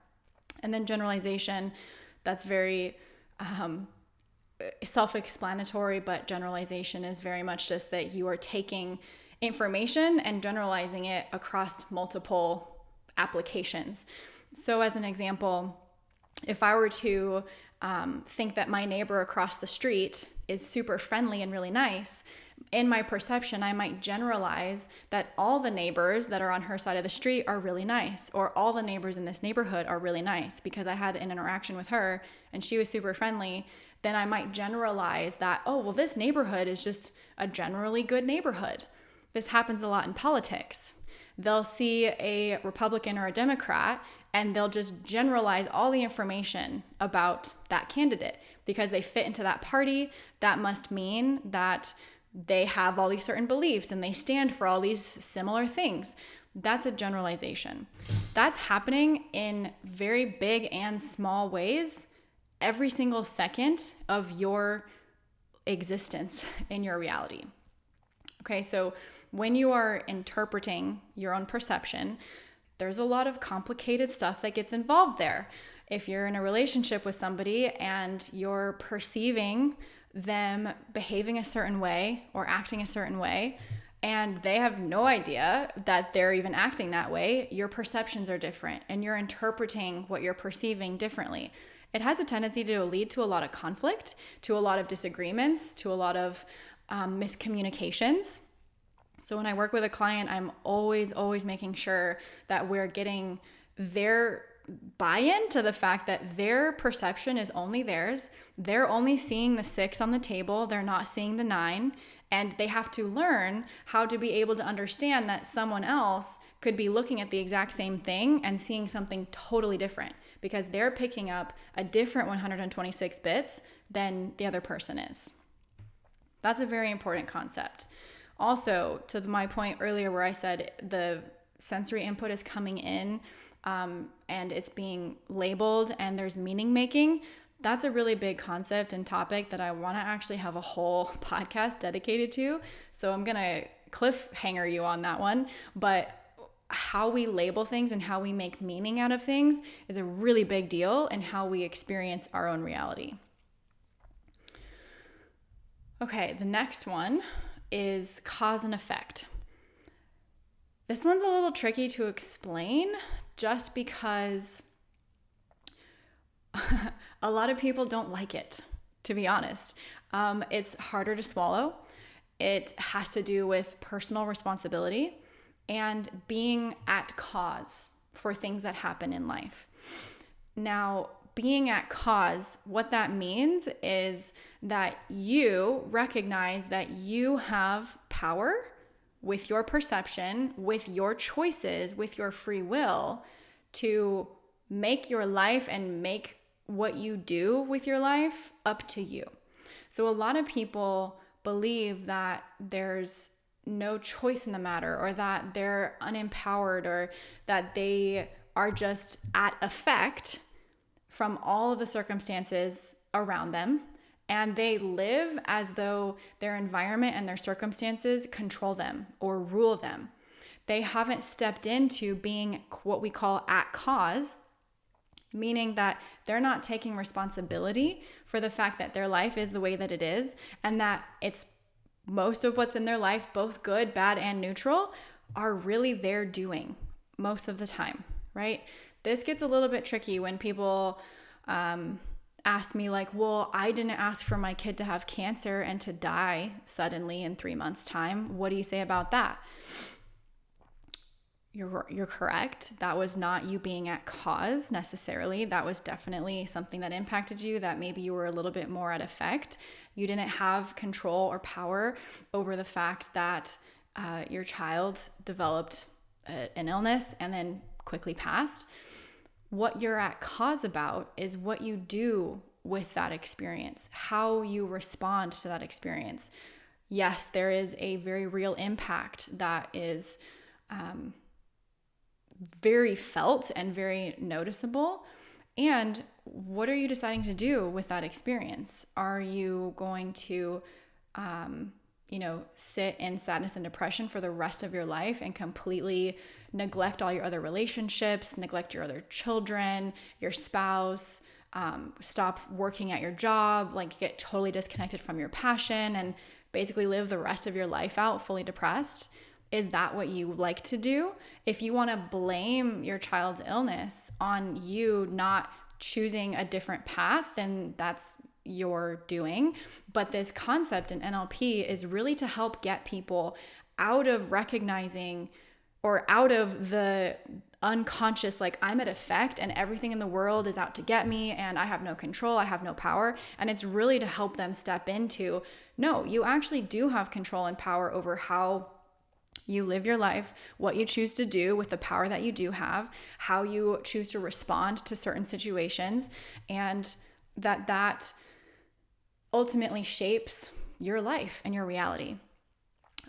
And then generalization, that's very self-explanatory, but generalization is very much just that you are taking information and generalizing it across multiple applications. So as an example, if I were to think that my neighbor across the street is super friendly and really nice, in my perception, I might generalize that all the neighbors that are on her side of the street are really nice, or all the neighbors in this neighborhood are really nice because I had an interaction with her and she was super friendly. Then I might generalize that, oh, well, this neighborhood is just a generally good neighborhood. This happens a lot in politics. They'll see a Republican or a Democrat and they'll just generalize all the information about that candidate because they fit into that party. That must mean that they have all these certain beliefs and they stand for all these similar things. That's a generalization. That's happening in very big and small ways every single second of your existence in your reality. Okay, so when you are interpreting your own perception, there's a lot of complicated stuff that gets involved there. If you're in a relationship with somebody and you're perceiving them behaving a certain way or acting a certain way, and they have no idea that they're even acting that way, your perceptions are different and you're interpreting what you're perceiving differently. It has a tendency to lead to a lot of conflict, to a lot of disagreements, to a lot of miscommunications. So when I work with a client, I'm always making sure that we're getting their buy-in to the fact that their perception is only theirs. They're only seeing the 6 on the table. They're not seeing the 9. And they have to learn how to be able to understand that someone else could be looking at the exact same thing and seeing something totally different because they're picking up a different 126 bits than the other person is. That's a very important concept. Also, to my point earlier where I said the sensory input is coming in and it's being labeled and there's meaning making, that's a really big concept and topic that I want to actually have a whole podcast dedicated to. So I'm going to cliffhanger you on that one. But how we label things and how we make meaning out of things is a really big deal in how we experience our own reality. Okay, the next one is cause and effect. This one's a little tricky to explain just because a lot of people don't like it, to be honest. It's harder to swallow. It has to do with personal responsibility and being at cause for things that happen in life. Now, being at cause, what that means is that you recognize that you have power with your perception, with your choices, with your free will to make your life and make what you do with your life up to you. So a lot of people believe that there's no choice in the matter, or that they're unempowered, or that they are just at effect from all of the circumstances around them, and they live as though their environment and their circumstances control them or rule them. They haven't stepped into being what we call at cause, meaning that they're not taking responsibility for the fact that their life is the way that it is, and that it's most of what's in their life, both good, bad, and neutral, are really their doing most of the time, right? This gets a little bit tricky when people ask me like, well, I didn't ask for my kid to have cancer and to die suddenly in 3 months' time. What do you say about that? You're correct. That was not you being at cause necessarily. That was definitely something that impacted you, that maybe you were a little bit more at effect. You didn't have control or power over the fact that your child developed an illness and then quickly passed. What you're at cause about is what you do with that experience, how you respond to that experience. Yes, there is a very real impact that is very felt and very noticeable. And what are you deciding to do with that experience? Are you going to, sit in sadness and depression for the rest of your life and completely neglect all your other relationships, neglect your other children, your spouse, stop working at your job, like get totally disconnected from your passion and basically live the rest of your life out fully depressed? Is that what you like to do? If you want to blame your child's illness on you not choosing a different path, then that's your doing. But this concept in NLP is really to help get people out of recognizing or out of the unconscious, like I'm at effect and everything in the world is out to get me and I have no control, I have no power. And it's really to help them step into, no, you actually do have control and power over how you live your life, what you choose to do with the power that you do have, how you choose to respond to certain situations, and that ultimately shapes your life and your reality.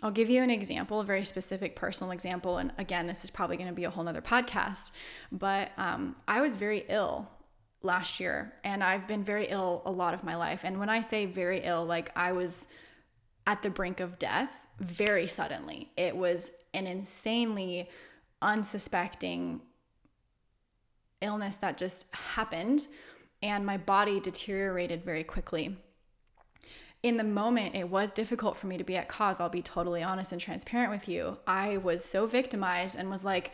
I'll give you an example, a very specific personal example. And again, this is probably going to be a whole nother podcast, but I was very ill last year, and I've been very ill a lot of my life. And when I say very ill, like I was at the brink of death very suddenly. It was an insanely unsuspecting illness that just happened, and my body deteriorated very quickly. In the moment, it was difficult for me to be at cause. I'll be totally honest and transparent with you. I was so victimized and was like,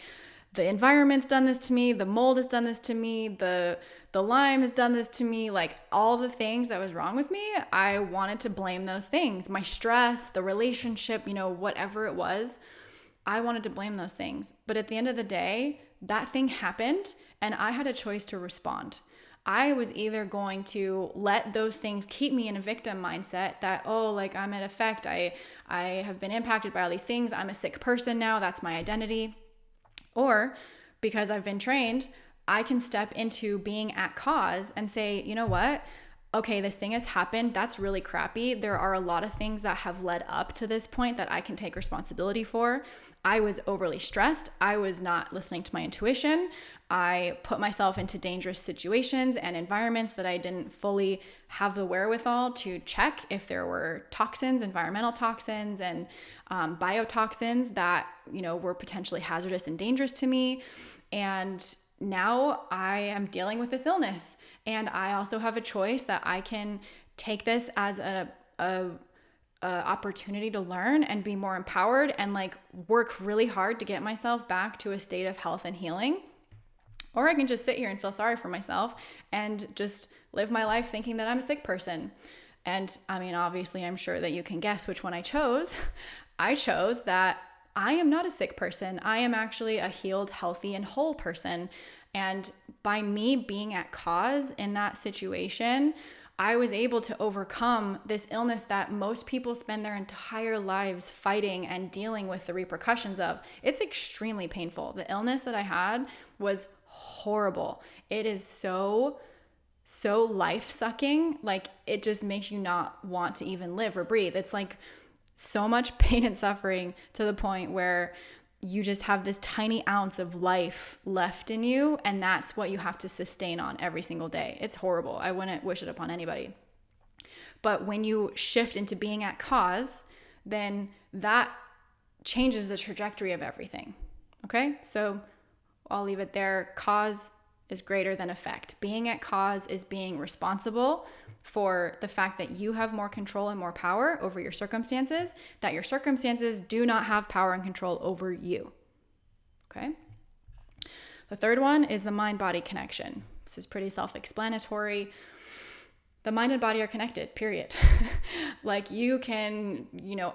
the environment's done this to me, the mold has done this to me, the Lyme has done this to me, like all the things that was wrong with me, I wanted to blame those things. My stress, the relationship, whatever it was, I wanted to blame those things. But at the end of the day, that thing happened and I had a choice to respond. I was either going to let those things keep me in a victim mindset that, oh, like I'm at effect, I have been impacted by all these things, I'm a sick person now, that's my identity. Or because I've been trained, I can step into being at cause and say, you know what? Okay, this thing has happened. That's really crappy. There are a lot of things that have led up to this point that I can take responsibility for. I was overly stressed. I was not listening to my intuition. I put myself into dangerous situations and environments that I didn't fully have the wherewithal to check if there were toxins, environmental toxins, and biotoxins that, were potentially hazardous and dangerous to me. And now I am dealing with this illness. And I also have a choice that I can take this as a opportunity to learn and be more empowered and like work really hard to get myself back to a state of health and healing. Or I can just sit here and feel sorry for myself and just live my life thinking that I'm a sick person. And I mean, obviously, I'm sure that you can guess which one I chose. I chose that I am not a sick person. I am actually a healed, healthy, and whole person. And by me being at cause in that situation, I was able to overcome this illness that most people spend their entire lives fighting and dealing with the repercussions of. It's extremely painful. The illness that I had was horrible. It is so life-sucking. Like, it just makes you not want to even live or breathe. It's like so much pain and suffering to the point where you just have this tiny ounce of life left in you, and that's what you have to sustain on every single day. It's horrible. I wouldn't wish it upon anybody. But when you shift into being at cause, then that changes the trajectory of everything. Okay? So I'll leave it there. Cause is greater than effect. Being at cause is being responsible for the fact that you have more control and more power over your circumstances, that your circumstances do not have power and control over you. Okay? The third one is the mind-body connection. This is pretty self-explanatory. The mind and body are connected, period. Like, you can,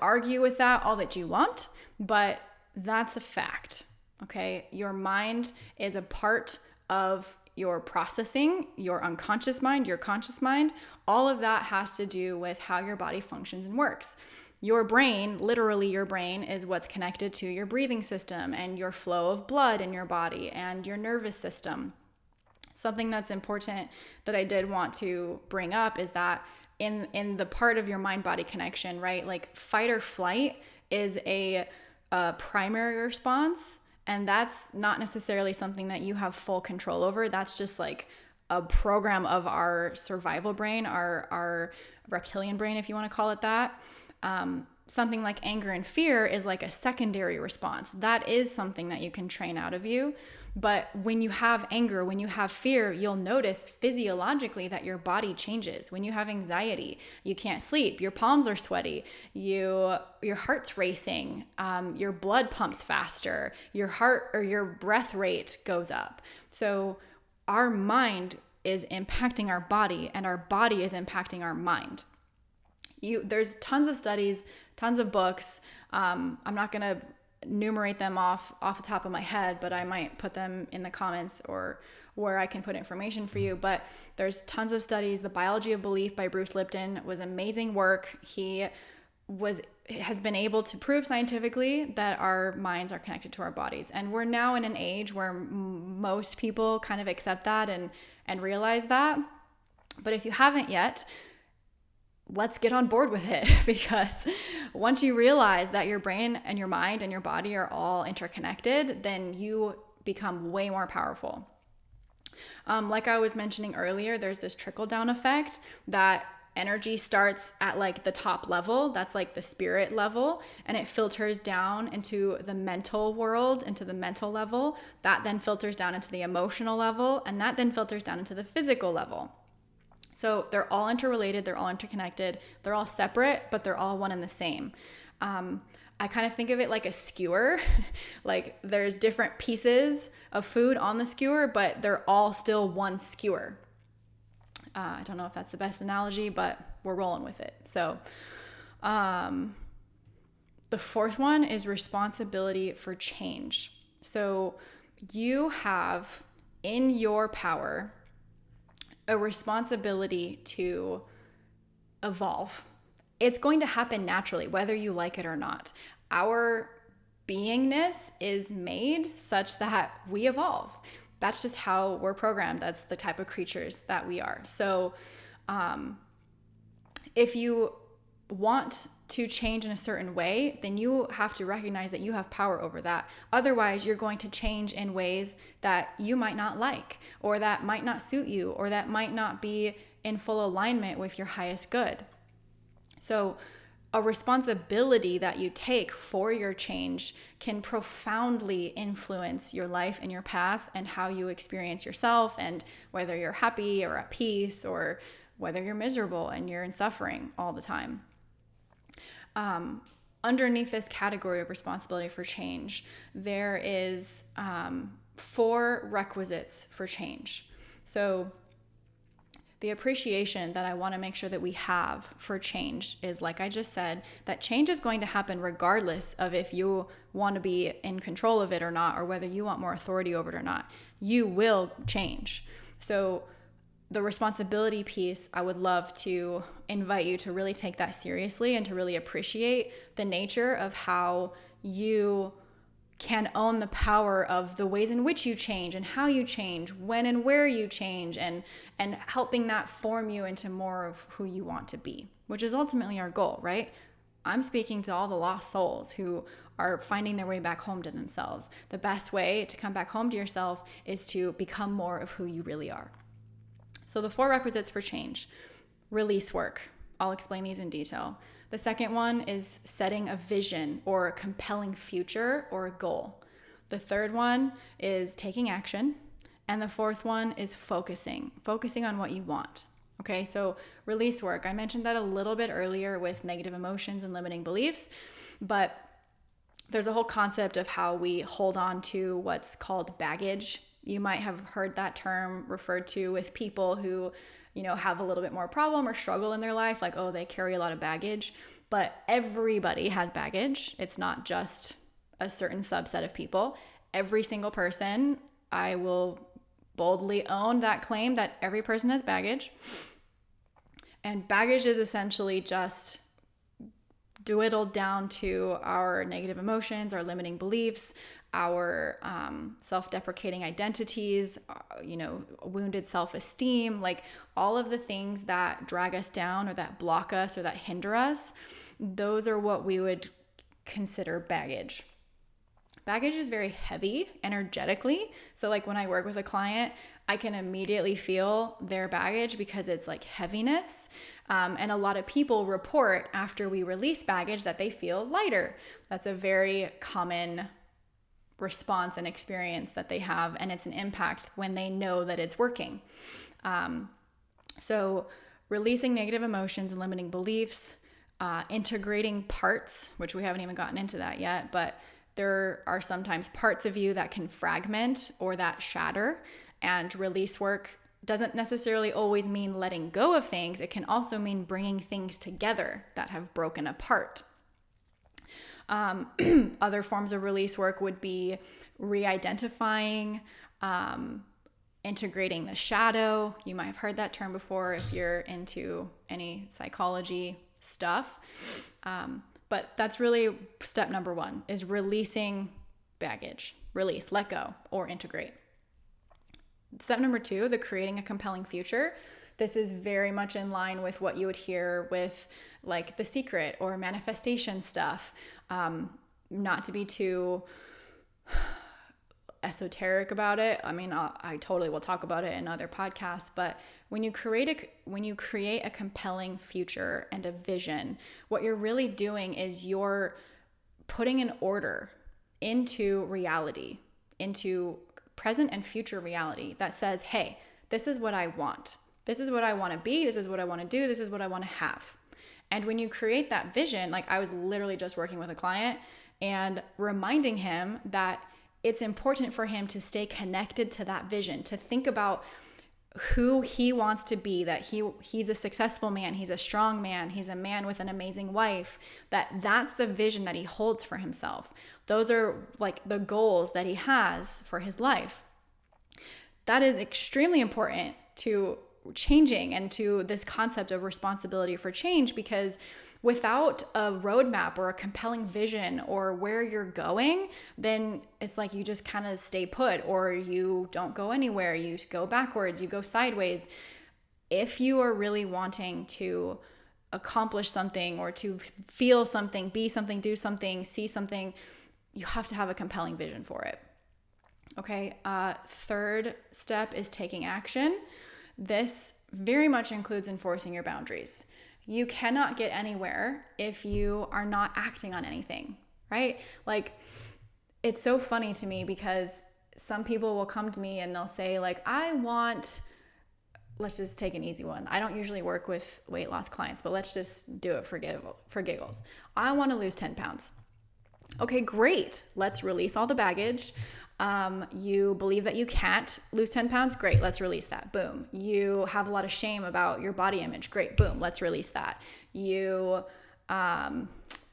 argue with that all that you want, but that's a fact. Okay? Your mind is a part of your processing, your unconscious mind, your conscious mind. All of that has to do with how your body functions and works. Your brain, literally your brain, is what's connected to your breathing system and your flow of blood in your body and your nervous system. Something that's important that I did want to bring up is that in the part of your mind-body connection, right? Like, fight or flight is a primary response. And that's not necessarily something that you have full control over. That's just like a program of our survival brain, our reptilian brain, if you want to call it that. Something like anger and fear is like a secondary response. That is something that you can train out of you. But when you have anger, when you have fear, you'll notice physiologically that your body changes. When you have anxiety, you can't sleep, your palms are sweaty, your heart's racing, your blood pumps faster, your heart or your breath rate goes up. So our mind is impacting our body, and our body is impacting our mind. There's tons of studies, tons of books. I'm not going to enumerate them off the top of my head, but I might put them in the comments or where I can put information for you. But there's tons of studies. The Biology of Belief by Bruce Lipton was amazing work. He has been able to prove scientifically that our minds are connected to our bodies. And we're now in an age where most people kind of accept that and realize that. But if you haven't yet, let's get on board with it, because once you realize that your brain and your mind and your body are all interconnected, then you become way more powerful. Like I was mentioning earlier, there's this trickle-down effect that energy starts at like the top level, that's like the spirit level, and it filters down into the mental world, into the mental level. That then filters down into the emotional level, and that then filters down into the physical level. So they're all interrelated, they're all interconnected, they're all separate, but they're all one and the same. I kind of think of it like a skewer. Like there's different pieces of food on the skewer, but they're all still one skewer. I don't know if that's the best analogy, but we're rolling with it. So the fourth one is responsibility for change. So you have in your power a responsibility to evolve. It's going to happen naturally, whether you like it or not. Our beingness is made such that we evolve. That's just how we're programmed. That's the type of creatures that we are. So if you want to change in a certain way, then you have to recognize that you have power over that. Otherwise, you're going to change in ways that you might not like, or that might not suit you, or that might not be in full alignment with your highest good. So a responsibility that you take for your change can profoundly influence your life and your path and how you experience yourself, and whether you're happy or at peace, or whether you're miserable and you're in suffering all the time. Underneath this category of responsibility for change, there is 4 requisites for change. So the appreciation that I want to make sure that we have for change is, like I just said, that change is going to happen regardless of if you want to be in control of it or not, or whether you want more authority over it or not. You will change. So the responsibility piece, I would love to invite you to really take that seriously and to really appreciate the nature of how you can own the power of the ways in which you change and how you change, when and where you change, and helping that form you into more of who you want to be, which is ultimately our goal, right? I'm speaking to all the lost souls who are finding their way back home to themselves. The best way to come back home to yourself is to become more of who you really are. So the 4 requisites for change: release work. I'll explain these in detail. The second one is setting a vision or a compelling future or a goal. The third one is taking action. And the fourth one is focusing on what you want. Okay, so release work. I mentioned that a little bit earlier with negative emotions and limiting beliefs, but there's a whole concept of how we hold on to what's called baggage. You might have heard that term referred to with people who, have a little bit more problem or struggle in their life, like, oh, they carry a lot of baggage. But everybody has baggage. It's not just a certain subset of people. Every single person, I will boldly own that claim that every person has baggage. And baggage is essentially just dwindled down to our negative emotions, our limiting beliefs, our self-deprecating identities, wounded self-esteem, like all of the things that drag us down or that block us or that hinder us. Those are what we would consider baggage. Baggage is very heavy energetically. So like when I work with a client, I can immediately feel their baggage because it's like heaviness. And a lot of people report after we release baggage that they feel lighter. That's a very common response and experience that they have, and it's an impact when they know that it's working. So releasing negative emotions and limiting beliefs, integrating parts, which we haven't even gotten into that yet, but there are sometimes parts of you that can fragment or that shatter, and release work doesn't necessarily always mean letting go of things. It can also mean bringing things together that have broken apart. Other forms of release work would be re-identifying, integrating the shadow. You might have heard that term before if you're into any psychology stuff. But that's really step number one, is releasing baggage. Release, let go, or integrate. Step number two, the creating a compelling future. This is very much in line with what you would hear with like The Secret or manifestation stuff. Not to be too esoteric about it. I mean, I totally will talk about it in other podcasts, but when you create a compelling future and a vision, what you're really doing is you're putting an order into reality, into present and future reality that says, hey, this is what I want. This is what I want to be. This is what I want to do. This is what I want to have. And when you create that vision, like I was literally just working with a client and reminding him that it's important for him to stay connected to that vision, to think about who he wants to be, that he's a successful man, he's a strong man, he's a man with an amazing wife, that's the vision that he holds for himself. Those are like the goals that he has for his life. That is extremely important to changing and to this concept of responsibility for change, because without a roadmap or a compelling vision or where you're going, then it's like you just kind of stay put, or you don't go anywhere, you go backwards, you go sideways. If you are really wanting to accomplish something or to feel something, be something, do something, see something, you have to have a compelling vision for it. Okay, third step is taking action. This very much includes enforcing your boundaries. You cannot get anywhere if you are not acting on anything, right? Like, it's so funny to me because some people will come to me and they'll say like, let's just take an easy one. I don't usually work with weight loss clients, but let's just do it for giggles. I want to lose 10 pounds. Okay, great. Let's release all the baggage. You believe that you can't lose 10 pounds? Great, let's release that. Boom. You have a lot of shame about your body image. Great, boom, let's release that. You,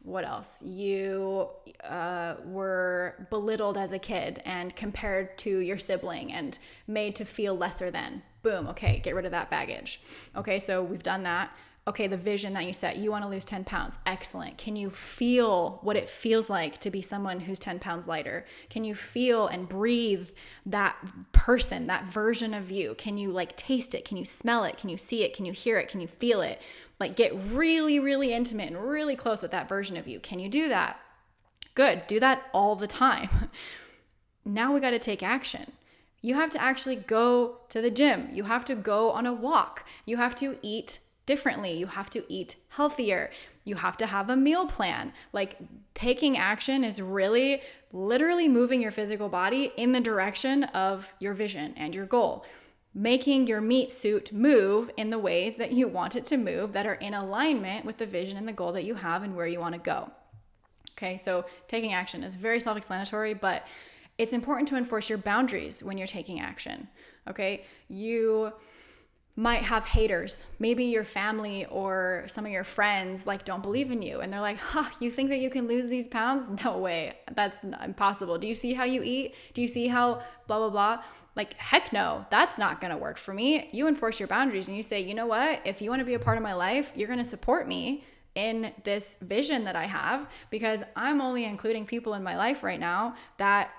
what else? You were belittled as a kid and compared to your sibling and made to feel lesser than. Boom, okay, get rid of that baggage. Okay, so we've done that. Okay, the vision that you set, you want to lose 10 pounds. Excellent. Can you feel what it feels like to be someone who's 10 pounds lighter? Can you feel and breathe that person, that version of you? Can you like taste it? Can you smell it? Can you see it? Can you hear it? Can you feel it? Like get really, really intimate and really close with that version of you. Can you do that? Good. Do that all the time. Now we got to take action. You have to actually go to the gym. You have to go on a walk. You have to eat differently. You have to eat healthier. You have to have a meal plan. Like, taking action is really literally moving your physical body in the direction of your vision and your goal. Making your meat suit move in the ways that you want it to move, that are in alignment with the vision and the goal that you have and where you want to go. Okay, so taking action is very self-explanatory, but it's important to enforce your boundaries when you're taking action. Okay, you might have haters. Maybe your family or some of your friends like don't believe in you, and they're like, you think that you can lose these pounds? No way, that's impossible. Do you see how you eat? Do you see how blah blah blah? Like, heck no, that's not gonna work for me. You enforce your boundaries and you say, you know what, if you want to be a part of my life, you're gonna support me in this vision that I have, because I'm only including people in my life right now that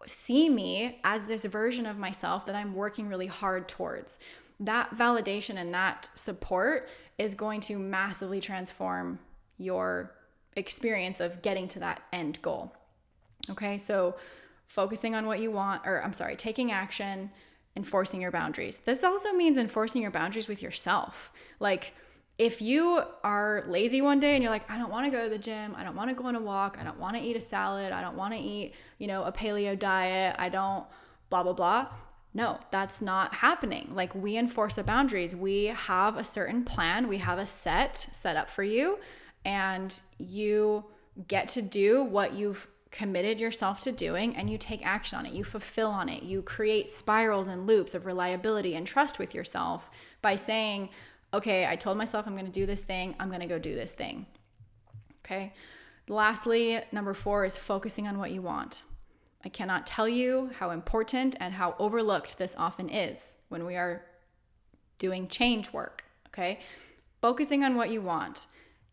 see me as this version of myself that I'm working really hard towards. That validation and that support is going to massively transform your experience of getting to that end goal. Okay, so focusing on what you want, taking action, enforcing your boundaries. This also means enforcing your boundaries with yourself. Like, If you are lazy one day and you're like, I don't want to go to the gym, I don't want to go on a walk, I don't want to eat a salad, I don't want to eat, a paleo diet, I don't blah, blah, blah. No, that's not happening. Like, we enforce the boundaries. We have a certain plan. We have a set up for you, and you get to do what you've committed yourself to doing, and you take action on it. You fulfill on it. You create spirals and loops of reliability and trust with yourself by saying, okay, I told myself I'm going to do this thing. I'm going to go do this thing. Okay. Lastly, number 4 is focusing on what you want. I cannot tell you how important and how overlooked this often is when we are doing change work, okay? Focusing on what you want.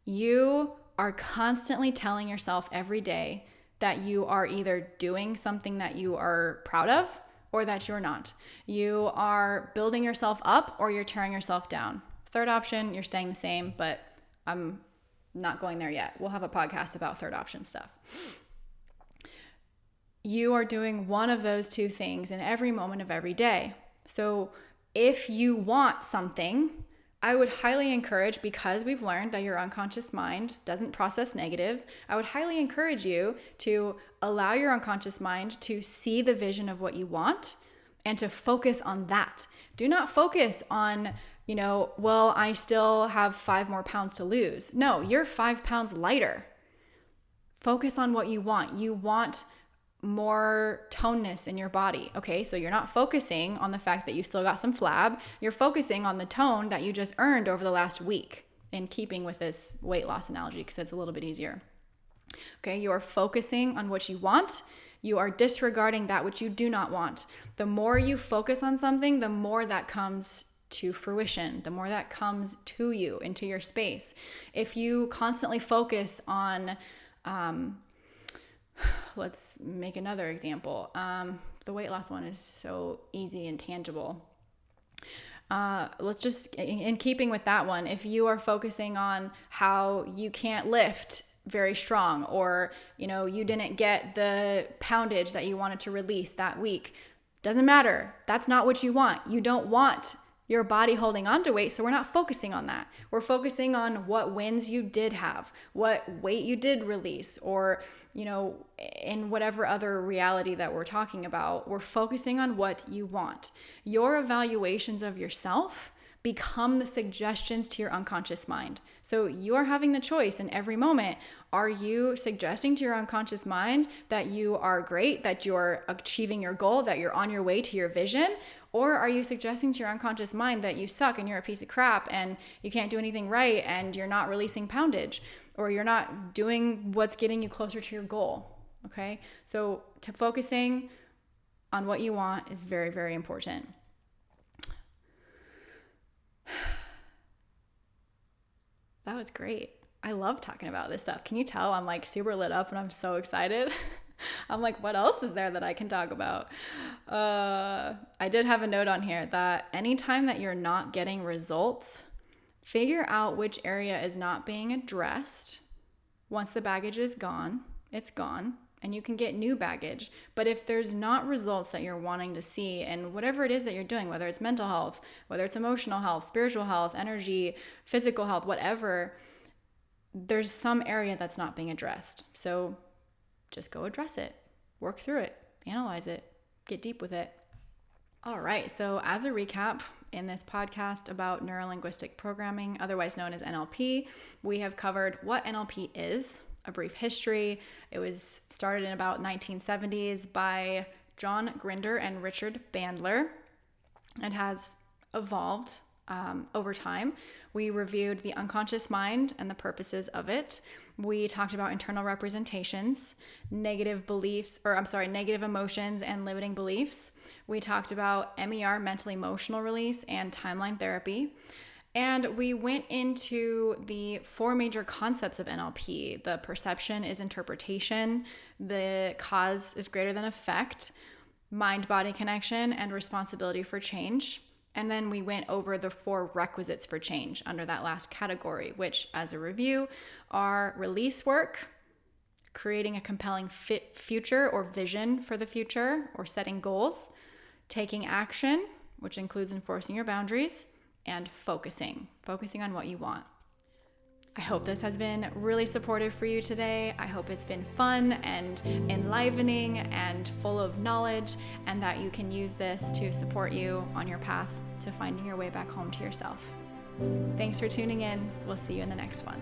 You are constantly telling yourself every day that you are either doing something that you are proud of or that you're not. You are building yourself up or you're tearing yourself down. Third option, you're staying the same, but I'm not going there yet. We'll have a podcast about third option stuff. You are doing one of those two things in every moment of every day. So if you want something, I would highly encourage, because we've learned that your unconscious mind doesn't process negatives, I would highly encourage you to allow your unconscious mind to see the vision of what you want and to focus on that. Do not focus on, well, I still have 5 more pounds to lose. No, you're 5 pounds lighter. Focus on what you want. You want more toneness in your body. Okay, so you're not focusing on the fact that you still got some flab. You're focusing on the tone that you just earned over the last week, in keeping with this weight loss analogy, because it's a little bit easier. Okay, you are focusing on what you want. You are disregarding that which you do not want. The more you focus on something, the more that comes to fruition, the more that comes to you, into your space. If you constantly focus on, let's make another example. The weight loss one is so easy and tangible. Let's just, in keeping with that one, if you are focusing on how you can't lift very strong, or, you didn't get the poundage that you wanted to release that week, doesn't matter. That's not what you want. You don't want your body holding on to weight, so we're not focusing on that. We're focusing on what wins you did have, what weight you did release, or, in whatever other reality that we're talking about. We're focusing on what you want. Your evaluations of yourself become the suggestions to your unconscious mind. So you're having the choice in every moment. Are you suggesting to your unconscious mind that you are great, that you're achieving your goal, that you're on your way to your vision? Or are you suggesting to your unconscious mind that you suck and you're a piece of crap and you can't do anything right and you're not releasing poundage, or you're not doing what's getting you closer to your goal? Okay? So focusing on what you want is very, very important. That was great. I love talking about this stuff. Can you tell I'm like super lit up and I'm so excited? I'm like, what else is there that I can talk about? I did have a note on here that anytime that you're not getting results, figure out which area is not being addressed. Once the baggage is gone, it's gone, and you can get new baggage. But if there's not results that you're wanting to see, and whatever it is that you're doing, whether it's mental health, whether it's emotional health, spiritual health, energy, physical health, whatever, there's some area that's not being addressed. So just go address it, work through it, analyze it, get deep with it. All right, so as a recap, in this podcast about neuro-linguistic programming, otherwise known as NLP, we have covered what NLP is, a brief history. It was started in about 1970s by John Grinder and Richard Bandler and has evolved over time. We reviewed the unconscious mind and the purposes of it. We talked about internal representations, negative emotions and limiting beliefs. We talked about MER, mental emotional release, and timeline therapy. And we went into the 4 major concepts of NLP. The perception is interpretation, the cause is greater than effect, mind-body connection, and responsibility for change. And then we went over the 4 requisites for change under that last category, which, as a review, are release work, creating a compelling future or vision for the future, or setting goals, taking action, which includes enforcing your boundaries, and focusing on what you want. I hope this has been really supportive for you today. I hope it's been fun and enlivening and full of knowledge, and that you can use this to support you on your path to finding your way back home to yourself. Thanks for tuning in. We'll see you in the next one.